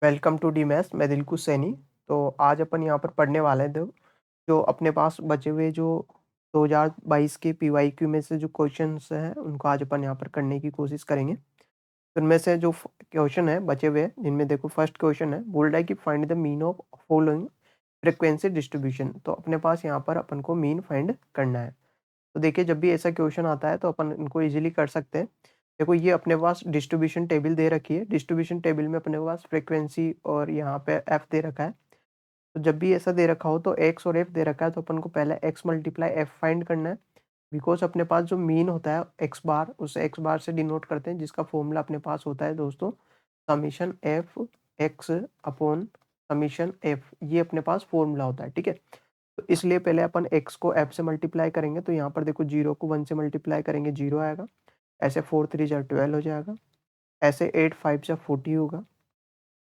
Welcome to D maths. मैं दिलकुश सैनी। तो आज अपन यहाँ पर पढ़ने वाले हैं जो अपने पास बचे हुए जो 2022 के पीवाईक्यू में से जो क्वेश्चंस हैं उनको आज अपन यहाँ पर करने की कोशिश करेंगे। तो उनमें से जो क्वेश्चन है बचे हुए हैं, जिनमें देखो फर्स्ट क्वेश्चन है, बोल्ड है कि find the mean of following frequency distribution. तो अपने पास यहाँ पर अपन को मीन फाइंड करना है। तो देखिए, जब भी ऐसा क्वेश्चन आता है तो अपन इनको इजीली कर सकते हैं। देखो, ये अपने पास डिस्ट्रीब्यूशन टेबल दे रखी है। डिस्ट्रीब्यूशन टेबल में अपने पास फ्रीक्वेंसी और यहाँ पे एफ दे रखा है। तो जब भी ऐसा दे रखा हो तो एक्स और एफ दे रखा है, तो अपन को पहले एक्स मल्टीप्लाई एफ फाइंड करना है। बिकॉज अपने पास जो मीन होता है एक्स बार, उसे एक्स बार से डिनोट करते हैं, जिसका फॉर्मूला अपने पास होता है दोस्तों summation F X upon summation F. ये अपने पास फॉर्मूला होता है, ठीक है। तो इसलिए पहले अपन x को f से मल्टीप्लाई करेंगे, तो यहाँ पर देखो 0 को 1 से मल्टीप्लाई करेंगे 0 आएगा। ऐसे 4 3 जा 12 हो जाएगा। ऐसे 8 5 जा 40 होगा।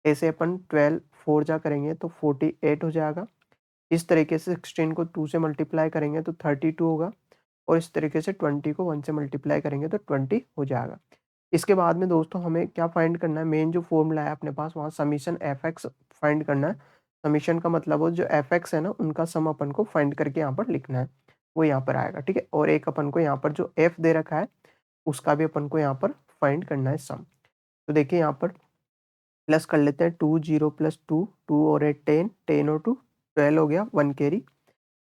ऐसे अपन 12 4 जा करेंगे तो 48 हो जाएगा। इस तरीके से 16 को 2 से मल्टीप्लाई करेंगे तो 32 होगा। और इस तरीके से 20 को 1 से मल्टीप्लाई करेंगे तो 20 हो जाएगा। इसके बाद में दोस्तों हमें क्या फाइंड करना है, मेन जो फॉर्मूला है अपने पास, वहाँ समीशन एफ एक्स फाइंड करना है। समीशन का मतलब हो जो एफ एक्स है ना, उनका सम अपन को फाइंड करके यहाँ पर लिखना है, वो यहाँ पर आएगा, ठीक है। और एक अपन को यहाँ पर जो एफ दे रखा है उसका भी अपन को यहाँ पर फाइंड करना है सम। तो देखिए यहाँ पर प्लस कर लेते हैं, 2 0 प्लस 2 2 और 8 10 10 और 2 12 हो गया, 1 कैरी।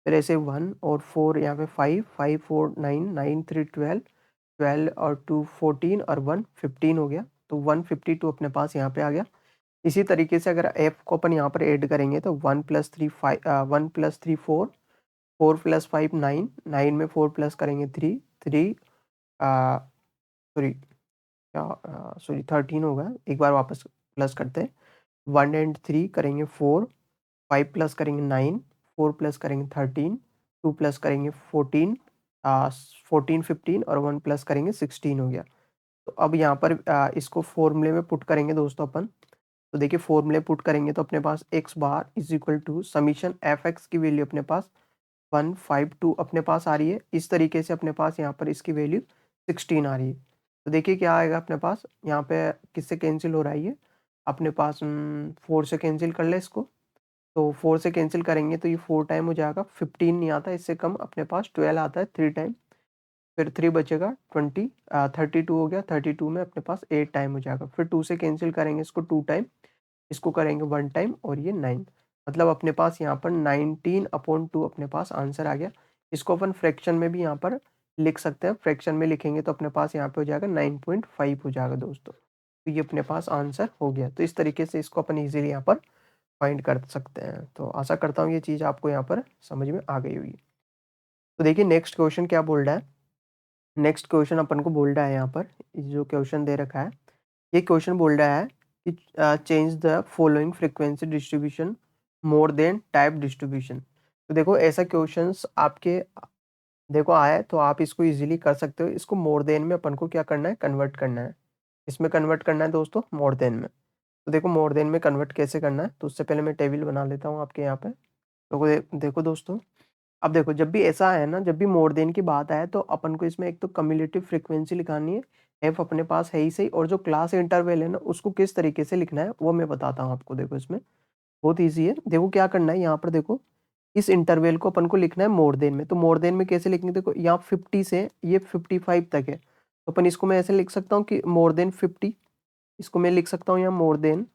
फिर ऐसे 1 और 4 यहाँ पे 5 5 4 9 9 3 12 12 और 2 14 और 1 15 हो गया। तो 152 अपने पास यहाँ पे आ गया। इसी तरीके से अगर एफ को अपन यहाँ पर ऐड करेंगे तो 1 प्लस 3 5 1 प्लस 3 4 4 प्लस 5 9 9 में 4 प्लस करेंगे 3 3 सॉरी क्या सॉरी 13 होगा। एक बार वापस प्लस करते हैं। 1 एंड 3 करेंगे 4 5 प्लस करेंगे 9 4 प्लस करेंगे 13 2 प्लस करेंगे 14 14 15 और 1 प्लस करेंगे 16 हो गया। तो अब यहाँ पर इसको फॉर्मूले में पुट करेंगे दोस्तों अपन। तो देखिए फॉर्मूले पुट करेंगे तो अपने पास x bar is equal to summation F x की वैल्यू अपने पास 152 अपने पास आ रही है। इस तरीके से अपने पास यहाँ पर इसकी वैल्यू 16 आ रही है। तो देखिए क्या आएगा अपने पास, यहाँ पे किससे कैंसिल हो रहा है ये अपने पास, 4 से कैंसिल कर ले इसको। तो 4 से कैंसिल करेंगे तो ये 4 टाइम हो जाएगा, 15 नहीं आता, इससे कम अपने पास 12 आता है 3 टाइम। फिर 3 बचेगा 32 हो गया। 32 में अपने पास 8 टाइम हो जाएगा। फिर 2 से कैंसिल करेंगे इसको 2 टाइम, इसको करेंगे 1 टाइम और ये 9। मतलब अपने पास यहाँ पर 19/2 अपने पास आंसर आ गया। इसको अपन फ्रैक्शन में भी यहाँ पर लिख सकते हैं। फ्रैक्शन में लिखेंगे तो अपने पास यहाँ पे हो जाएगा 9.5 हो जाएगा दोस्तों। तो ये अपने पास आंसर हो गया। तो इस तरीके से इसको अपन इजीली यहाँ पर फाइंड कर सकते हैं। तो आशा करता हूँ ये चीज़ आपको यहाँ पर समझ में आ गई होगी। तो देखिए नेक्स्ट क्वेश्चन क्या बोल रहा है। नेक्स्ट क्वेश्चन अपन को बोल रहा है यहाँ पर, जो क्वेश्चन दे रखा है, ये क्वेश्चन बोल रहा है कि change the following frequency distribution more than type distribution. तो देखो ऐसा क्वेश्चंस आपके देखो आया है तो आप इसको इजीली कर सकते हो। इसको मोर देन में अपन को क्या करना है, कन्वर्ट करना है। इसमें कन्वर्ट करना है दोस्तों मोर देन में। तो देखो मोर देन में कन्वर्ट कैसे करना है, तो उससे पहले मैं टेबल बना लेता हूँ आपके यहाँ पे। तो देखो दोस्तों, अब देखो जब भी ऐसा है ना, जब भी मोर देन की बात आए तो अपन को इसमें एक तो कम्युलेटिव फ्रीक्वेंसी लिखानी है, एफ अपने पास है ही सही। और जो क्लास इंटरवल है ना, उसको किस तरीके से लिखना है वो मैं बताता हूँ आपको। देखो इसमें बहुत ईजी है। देखो क्या करना है, यहाँ पर देखो इस इंटरवल को अपन को लिखना है मोर देन में। तो मोर देन में कैसे लिखेंगे, देखो यहाँ 50 से ये 55 तक है, तो अपन इसको मैं ऐसे लिख सकता हूँ कि मोर देन 50। इसको मैं लिख सकता हूँ यहाँ मोर देन,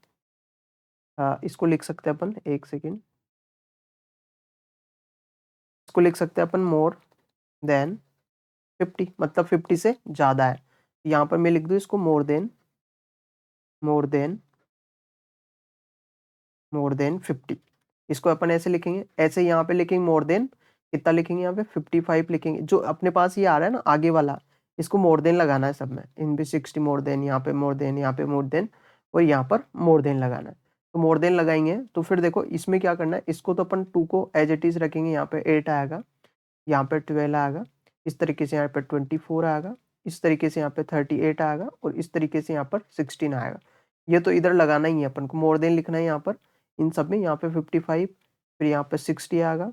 इसको लिख सकते हैं अपन, एक सेकेंड, इसको लिख सकते हैं अपन मोर देन 50, मतलब 50 से ज़्यादा है। यहाँ पर मैं लिख दूँ इसको मोर देन मोर देन 50। इसको अपन ऐसे लिखेंगे। ऐसे यहाँ पे लिखेंगे मोर देन, कितना लिखेंगे यहाँ पे 55 लिखेंगे। जो अपने पास ये आ रहा है ना आगे वाला, इसको मोर देन लगाना है सब में। इन भी 60 मोर देन, यहाँ पे मोर देन, यहाँ पे मोर देन और यहाँ पर मोर देन लगाना है। तो मोर देन लगाएंगे तो फिर देखो इसमें क्या करना है, इसको तो अपन 2 को एज इट इज रखेंगे। यहाँ पे 8 आएगा, यहाँ पे 12 आएगा, इस तरीके से यहाँ पे 24 आएगा, इस तरीके से यहाँ पे 38 आएगा और इस तरीके से यहाँ पर 16 आएगा। ये तो इधर लगाना ही है अपन को, मोर देन लिखना है यहाँ पर इन सब में। यहाँ पे 55, फिर यहाँ पे 60 आएगा,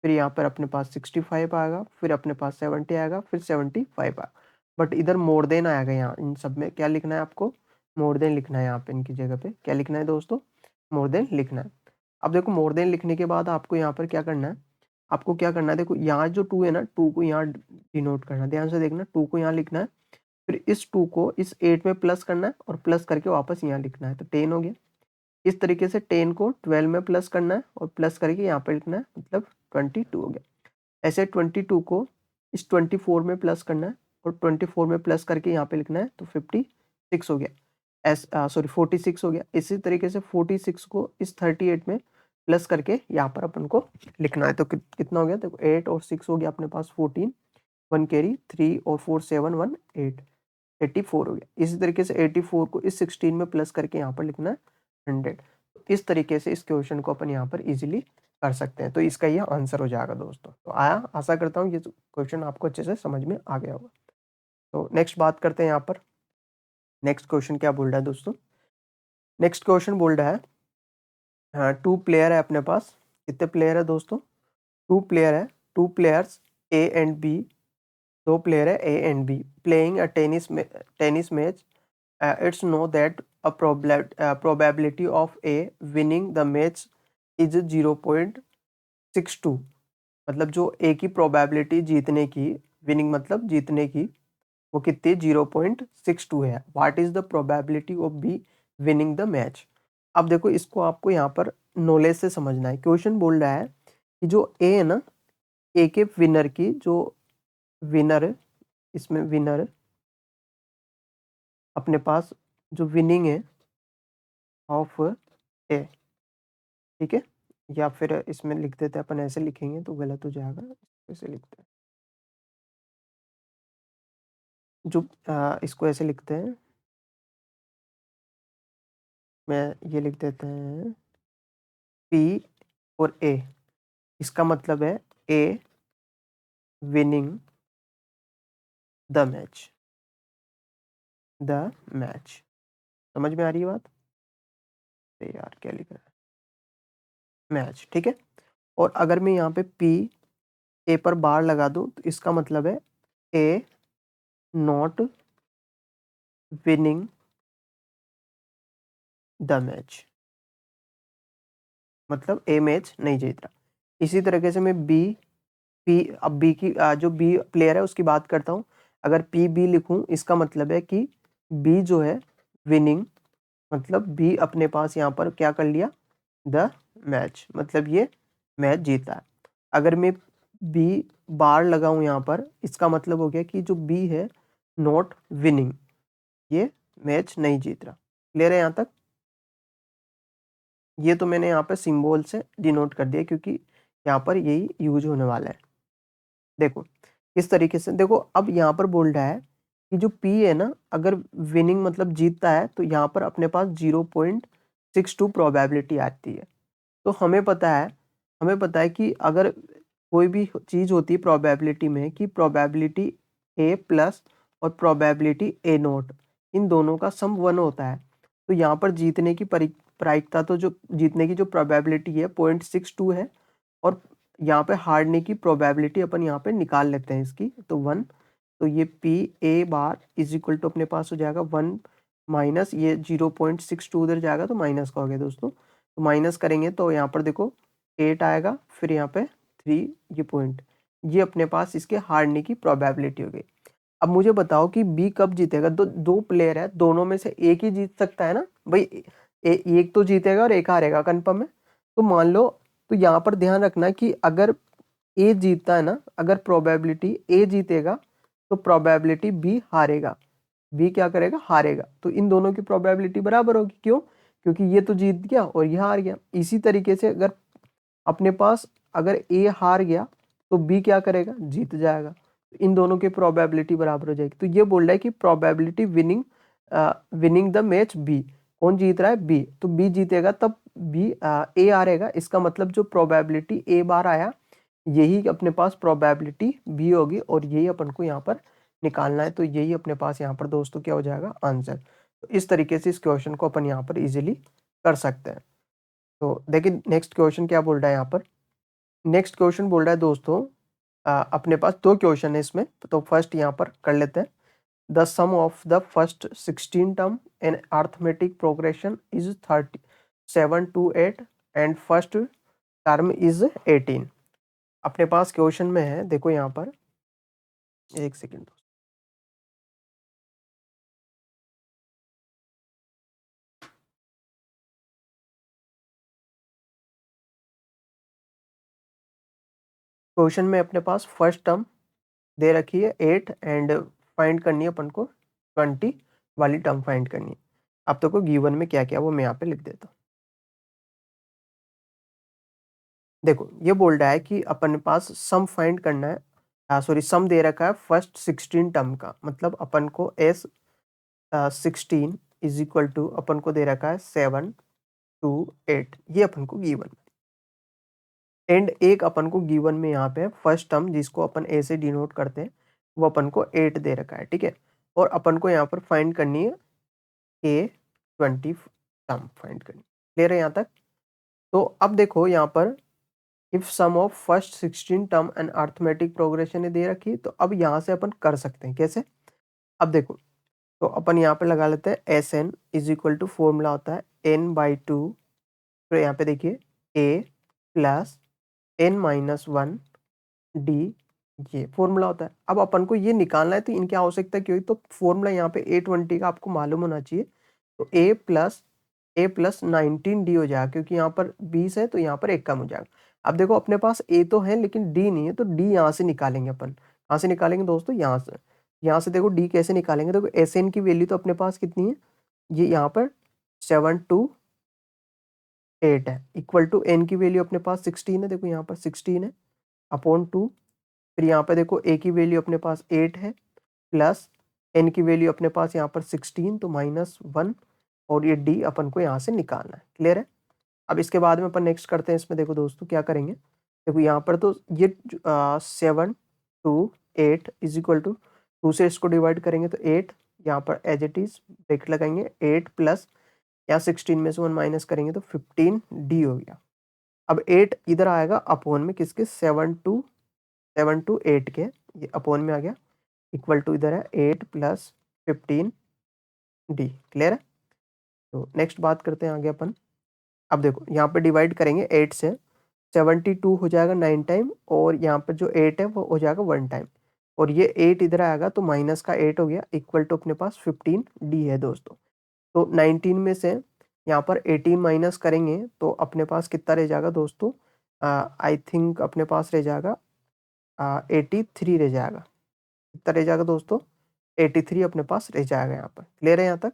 फिर यहाँ पर अपने पास 65 आएगा, फिर अपने पास 70 आएगा, फिर 75 आएगा। बट इधर मोर देन आएगा। यहाँ इन सब में क्या लिखना है आपको, मोर देन लिखना है यहाँ पे इनकी जगह पे। क्या लिखना है दोस्तों? मोर देन लिखना है। अब देखो मोर देन लिखने के बाद आपको यहाँ पर क्या करना है? आपको क्या करना है, देखो यहाँ जो 2 है ना, 2 को यहाँ डिनोट करना है। ध्यान से देखना, 2 को यहाँ लिखना है, फिर इस 2 को इस 8 में प्लस करना है और प्लस करके वापस यहाँ लिखना है, तो 10 हो गया। इस तरीके से 10 को 12 में प्लस करना है और प्लस करके यहाँ पे लिखना है, मतलब 22 हो गया। ऐसे 22 को इस 24 में प्लस करना है और 24 में प्लस करके यहाँ पे लिखना है, तो 56 हो गया। सॉरी 46 हो गया। इसी तरीके से 46 को इस 38 में प्लस करके यहाँ पर अपन को लिखना है, तो कितना हो गया? देखो 8 और 6 हो गया अपने पास 14, 1 कैरी, 3 और 4 7 1 8, 84 हो गया। इसी तरीके से 84 को इस 16 में प्लस करके यहाँ पर लिखना है 100। इस तरीके से इस क्वेश्चन को अपन यहाँ पर इजीली कर सकते हैं, तो इसका ये आंसर हो जाएगा दोस्तों। तो आशा करता हूँ ये क्वेश्चन आपको अच्छे से समझ में आ गया होगा। तो नेक्स्ट बात करते हैं यहाँ पर। नेक्स्ट क्वेश्चन क्या बोल रहा है दोस्तों? नेक्स्ट क्वेश्चन बोल रहा है, हाँ, 2 प्लेयर है अपने पास। कितने प्लेयर है दोस्तों? 2 प्लेयर है, 2 players A and B, 2 player है A and B playing a tennis match. It's know that a probability of A winning the match is 0.62। मतलब जो A की probability जीतने की, winning मतलब जीतने की, वो कितनी? 0.62 है। What is the probability of B winning the match? अब देखो इसको आपको यहाँ पर नॉलेज से समझना है। क्वेश्चन बोल रहा है कि जो A है ना, A के विनर की, जो विनर, इसमें विनर अपने पास जो विनिंग है ऑफ ए, ठीक है, या फिर इसमें लिख देते हैं अपन, ऐसे लिखेंगे तो गलत हो जाएगा, ऐसे लिखते हैं, जो इसको ऐसे लिखते हैं, मैं ये लिख देते हैं पी और ए। इसका मतलब है A winning the match, the match. समझ में आ रही है बात? अरे यार क्या लिख रहा है? मैच, ठीक है। और अगर मैं यहाँ पे पी ए पर बार लगा दूं तो इसका मतलब है ए नॉट विनिंग द मैच, मतलब ए मैच नहीं जीत रहा। इसी तरीके से मैं बी पी, अब बी की जो बी प्लेयर है उसकी बात करता हूँ। अगर पी बी लिखूं इसका मतलब है कि बी जो है विनिंग, मतलब बी अपने पास यहाँ पर क्या कर लिया? द मैच, मतलब ये मैच जीता है। अगर मैं बी बार लगाऊं यहाँ पर, इसका मतलब हो गया कि जो बी है नॉट विनिंग, ये मैच नहीं जीत रहा। क्लियर है यहाँ तक? ये तो मैंने यहाँ पर सिंबल से डिनोट कर दिया क्योंकि यहाँ पर यही यूज होने वाला है। देखो इस तरीके से, देखो अब यहाँ पर बोल रहा है कि जो P है ना, अगर विनिंग मतलब जीतता है तो यहाँ पर अपने पास 0.62 प्रोबेबिलिटी आती है। तो हमें पता है कि अगर कोई भी चीज़ होती है प्रोबेबिलिटी में, कि प्रोबेबिलिटी A प्लस और प्रोबेबिलिटी A नोट, इन दोनों का सम 1 होता है। तो यहाँ पर जीतने की प्रायिकता, तो जो जीतने की जो प्रोबेबिलिटी है 0.62 है, और यहाँ पे हारने की प्रोबेबिलिटी अपन यहाँ पे निकाल लेते हैं इसकी, तो 1। तो ये P A bar is equal to अपने पास हो जाएगा 1 माइनस ये 0.62 उधर जाएगा तो माइनस का हो गया दोस्तों। तो माइनस करेंगे तो यहाँ पर देखो 8 आएगा, फिर यहाँ पे 3, ये पॉइंट, ये अपने पास इसके हारने की प्रोबेबिलिटी हो गई। अब मुझे बताओ कि बी कब जीतेगा? दो प्लेयर है, दोनों में से एक ही जीत सकता है ना भाई। एक तो जीतेगा और एक हारेगा, कंफर्म है? तो मान लो, तो यहाँ पर ध्यान रखना कि अगर ए जीतता है ना, अगर प्रोबेबिलिटी ए जीतेगा तो प्रोबेबिलिटी बी हारेगा, बी क्या करेगा? हारेगा। तो इन दोनों की प्रोबेबिलिटी बराबर होगी। क्यों? क्योंकि ये तो जीत गया और ये हार गया। इसी तरीके से अगर अपने पास अगर ए हार गया तो बी क्या करेगा? जीत जाएगा। इन दोनों की प्रोबेबिलिटी बराबर हो जाएगी। तो ये बोल रहा है कि probability winning the match be, कौन जीत रहा है? बी। तो बी जीतेगा तब बी ए हारेगा। इसका मतलब जो प्रोबेबिलिटी ए बार आया, यही अपने पास प्रोबेबिलिटी बी होगी और यही अपन को यहाँ पर निकालना है। तो यही अपने पास यहाँ पर दोस्तों क्या हो जाएगा? आंसर। तो इस तरीके से इस क्वेश्चन को अपन यहाँ पर इजीली कर सकते हैं। तो देखिए नेक्स्ट क्वेश्चन क्या बोल रहा है यहाँ पर। नेक्स्ट क्वेश्चन बोल रहा है दोस्तों, अपने पास 2 क्वेश्चन है इसमें, तो फर्स्ट यहाँ पर कर लेते हैं। The sum of the first 16 term in arithmetic progression is 37 to 8 and first term is 18। अपने पास क्वेश्चन में है, देखो यहाँ पर, एक सेकेंड। क्वेश्चन में अपने पास फर्स्ट टर्म दे रखी है 8 एंड फाइंड करनी है अपन को 20 वाली टर्म फाइंड करनी है। अब तक को गिवन में क्या क्या वो मैं यहाँ पे लिख देता हूँ। देखो ये बोल रहा है कि अपन पास सम फाइंड करना है, सॉरी सम दे रखा है फर्स्ट 16 टर्म का, मतलब अपन को एस 16 इज इक्वल टू अपन को दे रखा है 7 to 8, ये अपन को गिवन। एंड एक अपन को गिवन में यहाँ पे फर्स्ट टर्म जिसको अपन ए से डिनोट करते हैं वो अपन को 8 दे रखा है, ठीक है। और अपन को यहाँ पर फाइंड करनी है ए 20 टर्म फाइंड करनी। क्लियर है यहाँ तक? तो अब देखो यहाँ पर if sum of first 16 term and arithmetic progression है दे रखी, तो अब यहाँ से अपन कर सकते हैं कैसे। अब देखो तो अपन यहाँ पे लगा लेते हैं S N is equal to formula होता है n/2। तो यहाँ पे देखिए a प्लस n-1 डी, ये फॉर्मूला होता है। अब अपन को ये निकालना है तो इनकी आवश्यकता क्यों हुई, तो फॉर्मूला यहाँ पे A20 का आपको मालूम होना चाहिए। तो a प्लस 19 डी हो जाएगा, क्योंकि यहाँ पर 20 है तो यहाँ पर एक कम हो जाएगा। अब देखो अपने पास a तो है लेकिन d नहीं है, तो d यहाँ से निकालेंगे अपन। कहाँ से निकालेंगे दोस्तों? यहाँ से देखो d कैसे निकालेंगे, देखो एस एन की वैल्यू तो अपने पास कितनी है, ये यहाँ पर 7 to 8 है, इक्वल टू n की वैल्यू अपने पास 16 है, देखो यहाँ पर 16 है अपॉन 2। फिर यहाँ पे देखो a की वैल्यू अपने पास 8 है प्लस n की वैल्यू अपने पास यहाँ पर 16, तो -1, और ये d अपन को यहाँ से निकालना है। क्लियर है? अब इसके बाद में अपन नेक्स्ट करते हैं इसमें, देखो दोस्तों क्या करेंगे, देखो यहाँ पर तो ये 7 to 8 इज इक्वल टू 2 से इसको डिवाइड करेंगे तो 8, यहाँ पर एज इट इज ब्रैकेट लगाएंगे 8 प्लस यहाँ 16 में से 1 माइनस करेंगे तो 15 डी हो गया। अब 8 इधर आएगा अपोन में किसके, 7 to 8 के, ये अपोन में आ गया, इक्वल टू इधर है 8 प्लस 15 डी। क्लियर है? तो नेक्स्ट बात करते हैं आगे अपन। अब देखो यहाँ पे डिवाइड करेंगे 8 से, 72 हो जाएगा 9 टाइम, और यहाँ पर जो 8 है वो हो जाएगा 1 टाइम, और ये 8 इधर आएगा तो माइनस का 8 हो गया, इक्वल टू अपने पास 15 डी है दोस्तों। तो 19 में से यहाँ पर 18 माइनस करेंगे तो अपने पास कितना रह जाएगा दोस्तों, आई थिंक अपने पास रह जाएगा 83 रह जाएगा। कितना रह जाएगा दोस्तों? 83 अपने पास रह जाएगा यहाँ पर। क्लियर है यहाँ तक?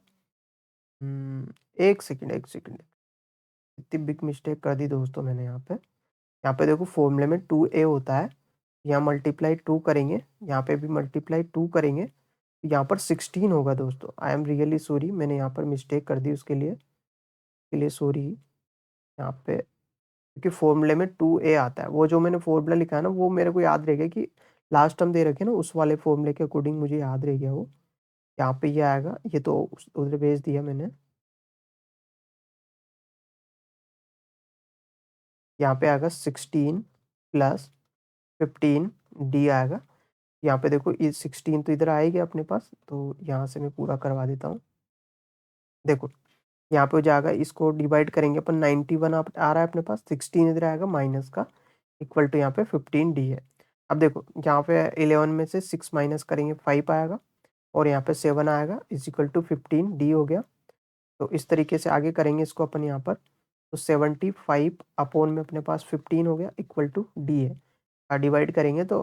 एक सेकंड, एक सेकंड, इतनी बिग मिस्टेक कर दी दोस्तों मैंने यहाँ पे देखो फॉर्मूले में 2a होता है, यहाँ मल्टीप्लाई 2 करेंगे, यहाँ पे भी मल्टीप्लाई 2 करेंगे, यहाँ पर 16 होगा दोस्तों। आई एम रियली सॉरी, मैंने यहाँ पर मिस्टेक कर दी, उसके लिए सॉरी। यहाँ पे क्योंकि फॉर्मूले में 2a आता है, वो जो मैंने फॉर्मूला लिखा है ना वो मेरे को याद रह गया कि लास्ट टर्म दे रखे ना उस वाले फॉर्मूले के अकॉर्डिंग मुझे याद रह गया वो। यहाँ पे ये आएगा, ये तो उधर भेज दिया मैंने, यहाँ पे आएगा 16 प्लस 15 डी आएगा। यहाँ पे देखो ये 16 तो इधर आएगी अपने पास, तो यहाँ से मैं पूरा करवा देता हूँ। देखो यहाँ पे हो जाएगा, इसको डिवाइड करेंगे अपन, 91 आ रहा है अपने पास, 16 इधर आएगा माइनस का, इक्वल टू यहाँ पे 15 डी है। अब देखो यहाँ पे 11 में से 6 माइनस करेंगे 5 आएगा, और यहाँ पे 7 आएगा, इज इक्वल टू 15 डी हो गया। तो इस तरीके से आगे करेंगे इसको अपन यहाँ पर, तो 75 अपॉन में अपने पास 15 हो गया, इक्वल टू डी है। डिवाइड करेंगे तो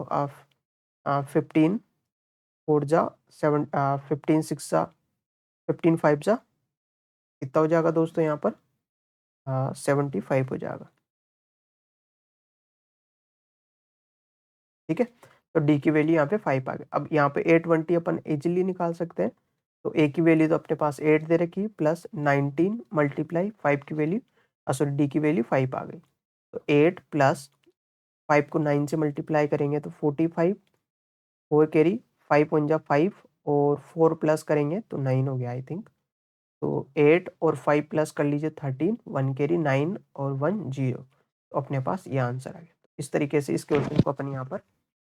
15 4 जा 7, 15 6 जा 15 5 जा कितना हो जाएगा दोस्तों यहाँ पर, 75 हो जाएगा। ठीक है, तो डी की वैल्यू यहाँ पे 5 आ गई। अब यहाँ पे 820 अपन इजीली निकाल सकते हैं, तो ए की वैल्यू तो अपने पास 8 दे रखी, प्लस 19 मल्टीप्लाई 5 की वैल्यू, सॉरी डी की वैल्यू 5 आ गई। तो 8 प्लस 5 को 9 से मल्टीप्लाई करेंगे तो 45, 4 कैरी 5 1 जा 5, और 4 प्लस करेंगे तो 9 हो गया आई थिंक। तो 8 और 5 प्लस कर लीजिए 13, 1 कैरी 9 और 1 0, तो अपने पास ये आंसर आ गया। इस तरीके से इस क्वेश्चन को अपन यहाँ पर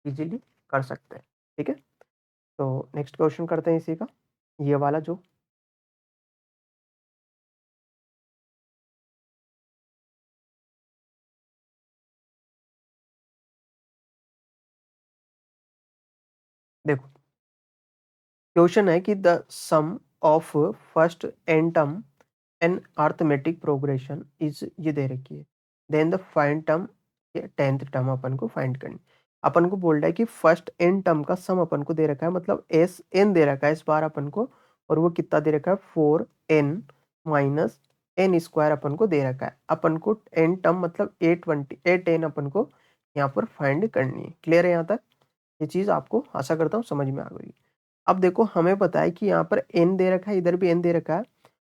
इजीली कर सकते हैं। ठीक है। तो नेक्स्ट क्वेश्चन करते हैं इसी का, ये वाला जो देखो क्वेश्चन है कि the sum of first N term in arithmetic progression is ये दे रखी है। देन द फाइंड टर्म, ये 10th टर्म अपन को फाइंड करनी। अपन को बोल रहा है कि फर्स्ट एन टर्म का सम अपन को दे रखा है, मतलब एस एन दे रखा है इस बार अपन को, और वो कितना दे रखा है 4n minus N square upon को दे रखा है। अपन को एन टर्म मतलब 820 8n अपन को यहाँ पर फाइंड करनी है। क्लियर है यहाँ तक? ये चीज़ आपको आशा करता हूँ समझ में आ गई। अब देखो हमें पता है कि यहाँ पर n दे रखा है, इधर भी n दे रखा है।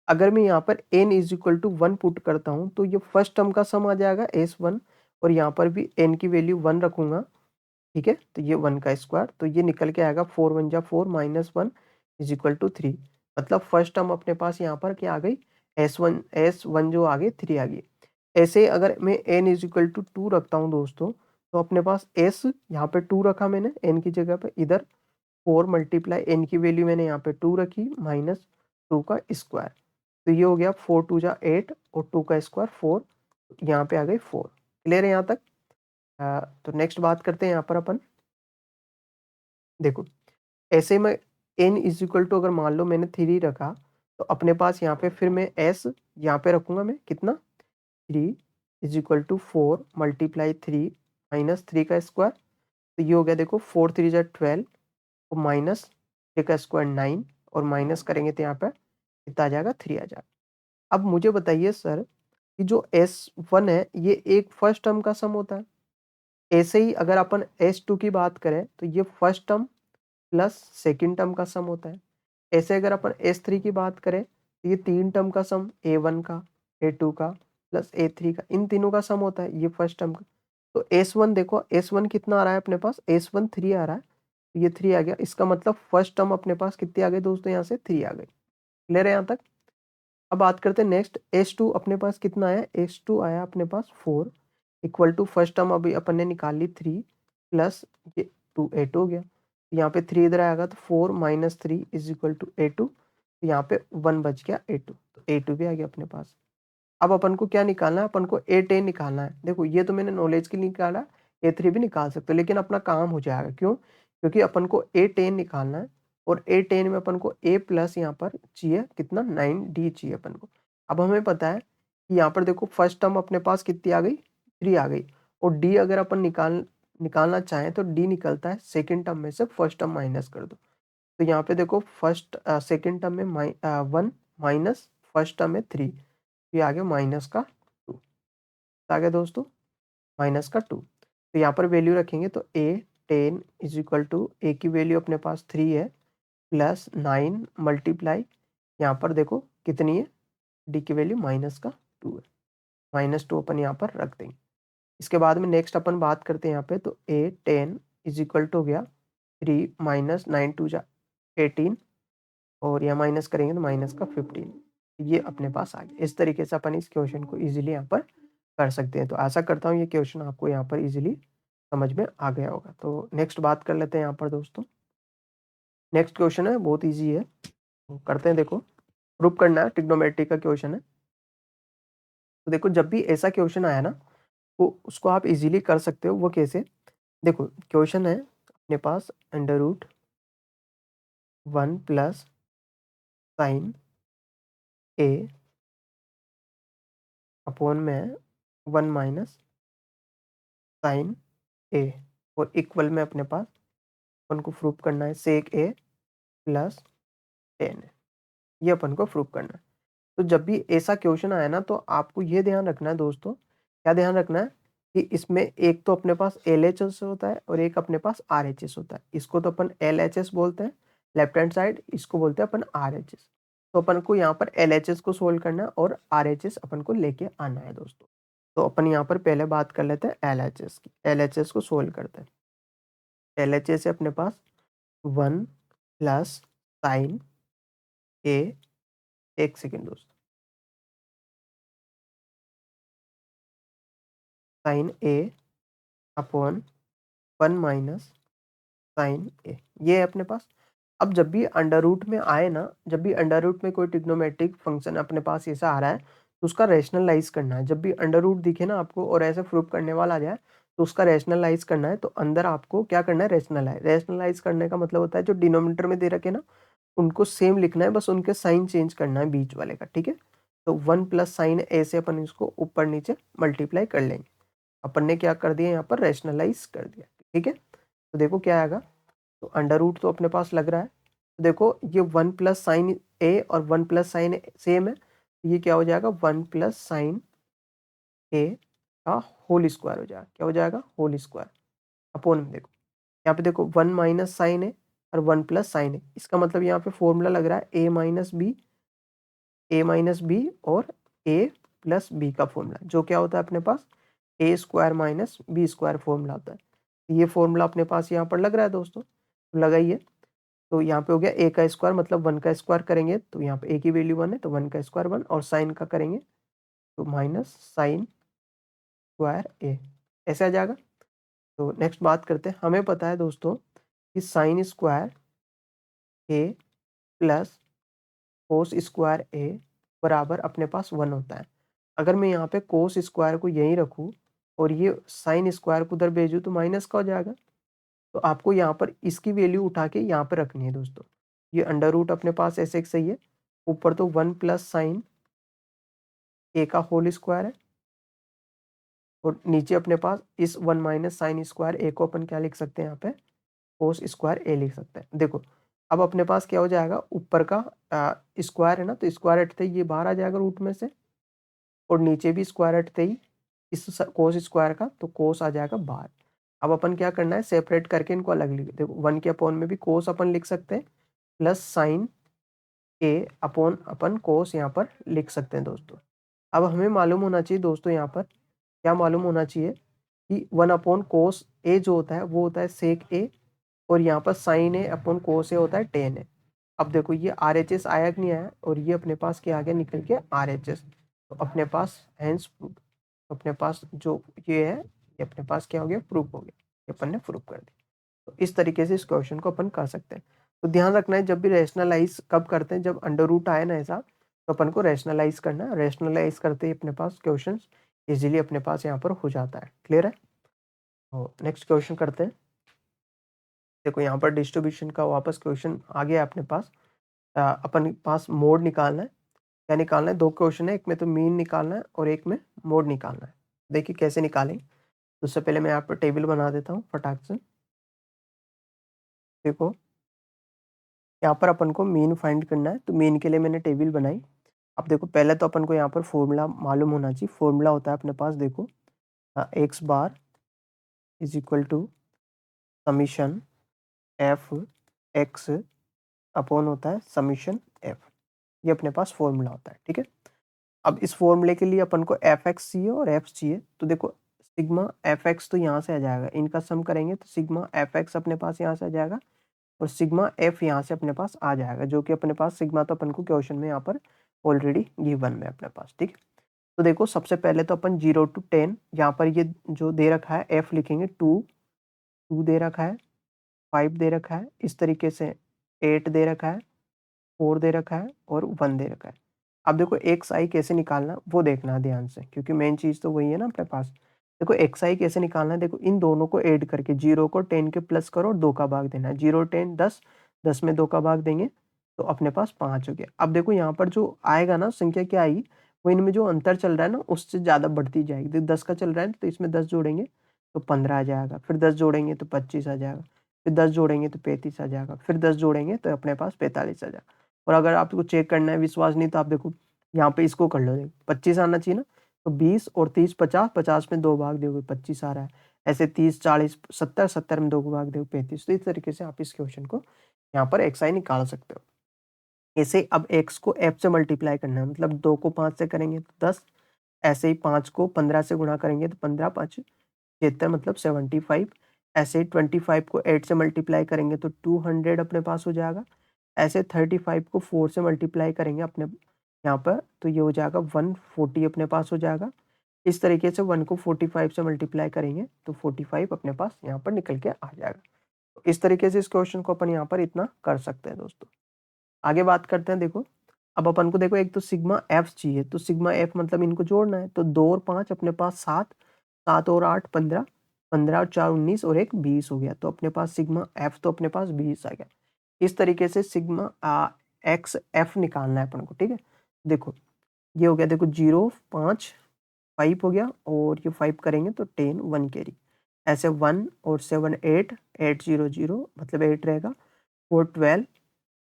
अगर मैं यहाँ पर n is equal to 1 put करता हूँ तो ये फर्स्ट टर्म का सम आ जाएगा s1, और यहाँ पर भी n की वैल्यू 1 रखूंगा, ठीक है, तो ये 1 का स्क्वायर, तो ये निकल के आएगा 4 1 जा 4 माइनस 1 इज इक्वल टू 3। मतलब फर्स्ट टर्म अपने पास यहाँ पर क्या आ गई, s1 जो आ गई 3 आ गई। ऐसे अगर मैं n इज इक्वल टू 2 रखता हूँ दोस्तों, तो अपने पास s यहाँ पे 2 रखा मैंने n की जगह पे, इधर 4 मल्टीप्लाई एन की वैल्यू मैंने यहाँ पे 2 रखी माइनस 2 का स्क्वायर, तो ये हो गया 4 2 जा 8 और 2 का स्क्वायर 4, यहाँ पे आ गई 4। क्लियर है यहाँ तक? तो नेक्स्ट बात करते हैं यहाँ पर अपन। देखो ऐसे में n इज इक्वल टू अगर मान लो मैंने 3 रखा, तो अपने पास यहाँ पे फिर मैं s यहाँ पे रखूंगा मैं कितना 3 is equal to 4 multiply 3 minus 3 का स्क्वायर, तो ये हो गया देखो 4 3 जा 12 और माइनस 3 का स्क्वायर 9, और माइनस करेंगे तो यहाँ पे कितना आ जाएगा 3 आ जाएगा। अब मुझे बताइए सर कि जो S1 है ये एक फर्स्ट टर्म का सम होता है। ऐसे ही अगर अपन S2 की बात करें तो ये first term plus second term का सम होता है। ऐसे अगर अपन S3 की बात करें तो ये 3 टर्म का सम A1 का, A2 का प्लस A3 का, इन तीनों का सम होता है, ये फर्स्ट टर्म का। तो S1 देखो S1 कितना आ रहा है अपने पास, S1 3 आ रहा है, तो ये 3 आ गया, इसका मतलब फर्स्ट टर्म अपने पास कितनी आ गई दोस्तों, यहाँ से 3 आ गई। क्लियर है यहाँ तक? अब बात करते हैं नेक्स्ट, S2 अपने पास कितना आया, S2 आया अपने पास 4 इक्वल टू फर्स्ट टर्म अभी अपन ने निकाल ली 3 प्लस ये 2 A2 हो गया, यहाँ पे 3 इधर आएगा तो 4 minus 3 is equal to A2, यहाँ पे 1 बच गया A2, तो A2 भी आ गया अपने पास। अब अपन को क्या निकालना है, अपन को A10 निकालना है। देखो ये तो मैंने नॉलेज के लिए निकाला, A3 भी निकाल सकते हो, लेकिन अपना काम हो जाएगा, क्यों? क्योंकि अपन को A10 निकालना है, और A10 में अपन को A प्लस यहाँ पर चाहिए कितना 9D चाहिए अपन को। अब हमें पता है कि यहाँ पर देखो फर्स्ट टर्म अपने पास कितनी आ गई, 3 आ गई, और D अगर अपन निकालना चाहें तो D निकलता है सेकेंड टर्म में से फर्स्ट टर्म माइनस कर दो, तो यहाँ पे देखो फर्स्ट सेकेंड टर्म में 1 माइनस फर्स्ट टर्म में 3, ये आ गया माइनस का 2, आ गया दोस्तों माइनस का 2। तो यहाँ पर वैल्यू रखेंगे तो A10 इज इक्वल टू ए की वैल्यू अपने पास 3 है प्लस 9 मल्टीप्लाई यहाँ पर देखो कितनी है, डी की वैल्यू माइनस का 2 है, माइनस 2 अपन यहाँ पर रख देंगे। इसके बाद में नेक्स्ट अपन बात करते हैं यहाँ पे, तो A10 इज इक्वल टू हो गया 3 माइनस 9 2 जा 18, और यहाँ माइनस करेंगे तो माइनस का 15, ये अपने पास आ गया। इस तरीके से अपन इस क्वेश्चन को इजीली यहाँ पर कर सकते हैं। तो आशा करता हूँ ये क्वेश्चन आपको यहाँ पर इजीली समझ में आ गया होगा। तो नेक्स्ट बात कर लेते हैं यहाँ पर दोस्तों। नेक्स्ट क्वेश्चन है बहुत ईजी है, तो करते हैं। देखो प्रूफ करना है, ट्रिग्नोमेट्री का क्वेश्चन है। तो देखो जब भी ऐसा क्वेश्चन आया ना, तो उसको आप इजीली कर सकते हो। वो कैसे? देखो क्वेश्चन है अपने पास अंडर रूट 1 प्लस साइन ए अपॉन में 1 माइनस साइन ए, और इक्वल में अपने पास अपन को प्रूफ करना है सेक ए प्लस 10 है, ये अपन को प्रूफ करना है। तो जब भी ऐसा क्वेश्चन आया ना, तो आपको ये ध्यान रखना है दोस्तों, क्या ध्यान रखना है कि इसमें एक तो अपने पास एल एच एस होता है और एक अपने पास आर एच एस होता है। इसको तो अपन एल एच एस बोलते हैं लेफ्ट हैंड साइड, इसको बोलते हैं अपन आर एच एस। तो अपन को यहाँ पर एल एच एस को सोल्व करना है और आर एच एस अपन को लेके आना है दोस्तों। तो अपन यहाँ पर पहले बात कर लेते हैं एल एच एस की। एल एच एस को सोल्व करते हैं। एल एच एस है अपने पास 1 प्लस साइन ए, एक सेकेंड दोस्तों, साइन ए अपॉन 1 माइनस साइन ए, ये है अपने पास। अब जब भी अंडर रूट में आए ना, जब भी अंडर रूट में कोई ट्रिग्नोमेट्रिक फंक्शन अपने पास ऐसा आ रहा है, तो उसका रैशनलाइज करना है। जब भी अंडर रूट दिखे ना आपको और ऐसे प्रूव करने वाला आ जाए, तो उसका रैशनलाइज करना है। तो अंदर आपको क्या करना है, रैशनलाइज। रैशनलाइज करने का मतलब होता है जो डिनोमिनेटर में दे रखे ना, उनको सेम लिखना है, बस उनके साइन चेंज करना है बीच वाले का, ठीक है। तो 1 प्लस साइन ए से अपन इसको ऊपर नीचे मल्टीप्लाई कर लेंगे। अपन ने क्या कर दिया, यहाँ पर रैशनलाइज कर दिया, ठीक है। तो देखो क्या आएगा, तो अंडर रूट तो अपने पास लग रहा है। तो देखो ये 1 प्लस साइन ए और 1 प्लस साइन सेम है, तो ये क्या हो जाएगा, 1 प्लस साइन ए का होल स्क्वायर हो जाएगा। क्या हो जाएगा, होल स्क्वायर अपॉन में। देखो यहाँ पे देखो 1 माइनस साइन ए और 1 प्लस साइन ए, इसका मतलब यहाँ पे फॉर्मूला लग रहा है ए माइनस बी और ए प्लस बी का फॉर्मूला, जो क्या होता है अपने पास, A square minus B square formula होता है। ये फॉर्मूला अपने पास यहाँ पर लग रहा है दोस्तों, तो लगाइए। तो यहाँ पे हो गया ए का स्क्वायर, मतलब 1 का स्क्वायर करेंगे तो यहाँ पे ए की वैल्यू 1 है, तो 1 का स्क्वायर 1, और साइन का करेंगे तो माइनस साइन स्क्वायर ए, ऐसे आ जाएगा। तो नेक्स्ट बात करते हैं। हमें पता है दोस्तों कि साइन स्क्वायर ए प्लस कोस स्क्वायर ए बराबर अपने पास 1 होता है। अगर मैं यहाँ पे कोस स्क्वायर को यहीं रखूँ और ये साइन स्क्वायर को उधर भेजूँ तो माइनस का हो जाएगा। तो आपको यहाँ पर इसकी वैल्यू उठा के यहाँ पर रखनी है दोस्तों। ये अंडर रूट अपने पास ऐसे एक सही है, ऊपर तो 1 प्लस साइन ए का होल स्क्वायर है, और नीचे अपने पास इस 1 माइनस साइन स्क्वायर ए को अपन क्या लिख सकते हैं, यहाँ पे कोस स्क्वायर ए लिख सकते हैं। देखो अब अपने पास क्या हो जाएगा, ऊपर का स्क्वायर है ना, तो स्क्वायर हटते ही ये बाहर आ जाएगा रूट में से, और नीचे भी स्क्वायर हटते ही इस कोस स्क्वायर का, तो कोस आ जाएगा बाहर। अब अपन क्या करना है, सेपरेट करके इनको अलग लिख, देखो 1 के अपॉन में भी कोस अपन लिख सकते हैं, प्लस साइन ए अपॉन अपन कोस यहाँ पर लिख सकते हैं दोस्तों। अब हमें मालूम होना चाहिए दोस्तों, यहाँ पर क्या मालूम होना चाहिए कि 1 अपॉन कोस ए जो होता है वो होता है सेक ए, और यहाँ पर साइन ए अपॉन कोस ए होता है टेन ए। अब देखो ये आर एच एस आया कि नहीं आया, और ये अपने पास क्या आ गया निकल के आर एच एस। तो अपने पास हैंस प्रूफ, अपने पास जो ये है, ये अपने पास क्या हो गया, प्रूफ हो गया, ये अपन ने प्रूफ कर दिया। तो इस तरीके से इस क्वेश्चन को अपन कर सकते हैं। तो ध्यान रखना है, जब भी रैशनलाइज कब करते हैं, जब अंडर रूट आए ना ऐसा, तो अपन को रैशनलाइज करना है। रैशनलाइज करते ही अपने पास क्वेश्चन इजीली अपने पास यहाँ पर हो जाता है। क्लियर है। तो नेक्स्ट क्वेश्चन करते हैं। देखो यहाँ पर डिस्ट्रीब्यूशन का वापस क्वेश्चन आ गया अपने पास। अपन पास मोड निकालना है। क्या निकालना है, दो क्वेश्चन है, एक में तो मीन निकालना है और एक में मोड निकालना है। देखिए कैसे निकालेंगे। तो उससे पहले मैं यहाँ पर टेबल बना देता हूँ फटाक से। देखो यहाँ पर अपन को मीन फाइंड करना है, तो मीन के लिए मैंने टेबल बनाई। अब देखो पहले तो अपन को यहाँ पर फॉर्मूला मालूम होना चाहिए। फॉर्मूला होता है अपने पास, देखो X bar is equal to summation F X upon होता है समीशन एफ। ये अपने पास फॉर्मूला होता है, ठीक है। अब इस फॉर्मूले के लिए अपन को एफ एक्स चाहिए और एफ चाहिए। तो देखो सिग्मा एफ एक्स तो यहाँ से आ जाएगा, इनका सम करेंगे तो सिग्मा एफ एक्स अपने पास यहाँ से आ जाएगा, और सिग्मा एफ यहाँ से अपने पास आ जाएगा, जो कि अपने पास सिग्मा तो अपन को क्वेश्चन में यहाँ पर ऑलरेडी गिवन में अपने पास, ठीक। तो देखो सबसे पहले तो अपन 0 to 10 यहाँ पर ये जो दे रखा है एफ लिखेंगे, 2 दे रखा है, 5 दे रखा है, इस तरीके से 8 दे रखा है, 4 दे रखा है और 1 दे रखा है। अब देखो एक्स आई कैसे निकालना वो देखना है ध्यान से, क्योंकि मेन चीज़ तो वही है ना अपने पास। देखो एक्स आई कैसे निकालना है, देखो इन दोनों को ऐड करके 0 को 10 के प्लस करो और 2 का भाग देना है। 0 10 10, 10 में 2 का भाग देंगे तो अपने पास 5 हो गया। अब देखो यहाँ पर जो आएगा ना संख्या क्या आएगी, वो इनमें जो अंतर चल रहा है ना उससे ज़्यादा बढ़ती जाएगी। देखो 10 का चल रहा है तो इसमें 10 जोड़ेंगे तो 15 आ जाएगा, फिर 10 जोड़ेंगे तो 25 आ जाएगा, फिर 10 जोड़ेंगे तो 35 आ जाएगा, फिर 10 जोड़ेंगे तो अपने पास 45 आ जाएगा। और अगर आपको चेक करना है, विश्वास नहीं, तो आप देखो यहाँ पे इसको कर लो, देखो 25 आना चाहिए ना, तो 20 और 30 50, 50 में 2 भाग दोगे 25 आ रहा है। ऐसे 30 40 70, 70 में 2 भाग दोगे 35। तो इस तरीके से आप इस क्वेश्चन को यहाँ पर एक्स आई निकाल सकते हो। ऐसे अब एक्स को एफ से मल्टीप्लाई करना है, मतलब 2 को 5 से करेंगे तो 10, ऐसे ही 5 को 15 से गुणा करेंगे तो 15 5 76, मतलब 75। ऐसे ही 25 को 8 से मल्टीप्लाई करेंगे तो 200 अपने पास हो जाएगा। ऐसे 35 को 4 से मल्टीप्लाई करेंगे अपने यहाँ पर तो ये हो जाएगा 140 अपने पास हो जाएगा। इस तरीके से 1 को 45 से मल्टीप्लाई करेंगे तो 45 अपने पास यहाँ पर निकल के आ जाएगा। तो इस तरीके से इस क्वेश्चन को अपन यहाँ पर इतना कर सकते हैं दोस्तों। आगे बात करते हैं देखो, अब अपन को देखो एक तो सिग्मा एफ चाहिए, तो सिग्मा एफ मतलब इनको जोड़ना है, तो 2 और 5 अपने पास 7, 7 और 8 15, 15 और 4 19 और एक 20 हो गया, तो अपने पास सिग्मा एफ तो अपने पास 20 आ गया। इस तरीके से सिग्मा एक्स एफ निकालना है अपन को, ठीक है। देखो ये हो गया, देखो 0 5 5 हो गया, और ये 5 करेंगे तो 10 1 कैरी, ऐसे 1 और 7 8 8 0 0 मतलब 8 रहेगा, 4 12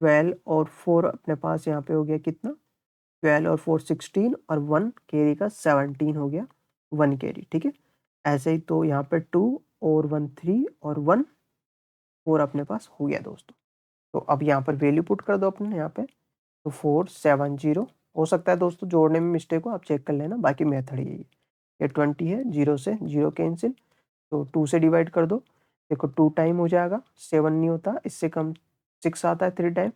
12 और 4 अपने पास यहाँ पे हो गया कितना, 12 और 4 16 और 1 कैरी का 17 हो गया, 1 कैरी, ठीक है। ऐसे ही तो यहाँ पे 2 और 1 3 और 1 4 अपने पास हो गया दोस्तों। तो अब यहाँ पर वैल्यू पुट कर दो अपने यहाँ पे, तो 4 7 0 हो सकता है दोस्तों जोड़ने में मिस्टेक हो, आप चेक कर लेना, बाकी मेथड यही है। ये 20 है, 0 से 0 कैंसिल, तो 2 से डिवाइड कर दो, देखो 2 टाइम हो जाएगा, 7 नहीं होता, इससे कम 6 आता है 3 टाइम,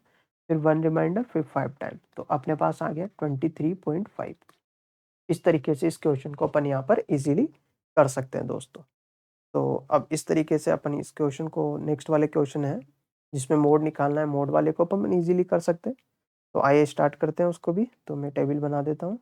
फिर 1 रिमाइंडर, फिर 5 टाइम, तो अपने पास आ गया 23.5। इस तरीके से इस क्वेश्चन को अपन यहाँ पर इजीली कर सकते हैं दोस्तों। तो अब इस तरीके से अपन इस क्वेश्चन को, नेक्स्ट वाले क्वेश्चन है जिसमें मोड निकालना है, मोड वाले को अपन इजीली कर सकते हैं। तो आइए स्टार्ट करते हैं उसको भी, तो मैं टेबल बना देता हूँ।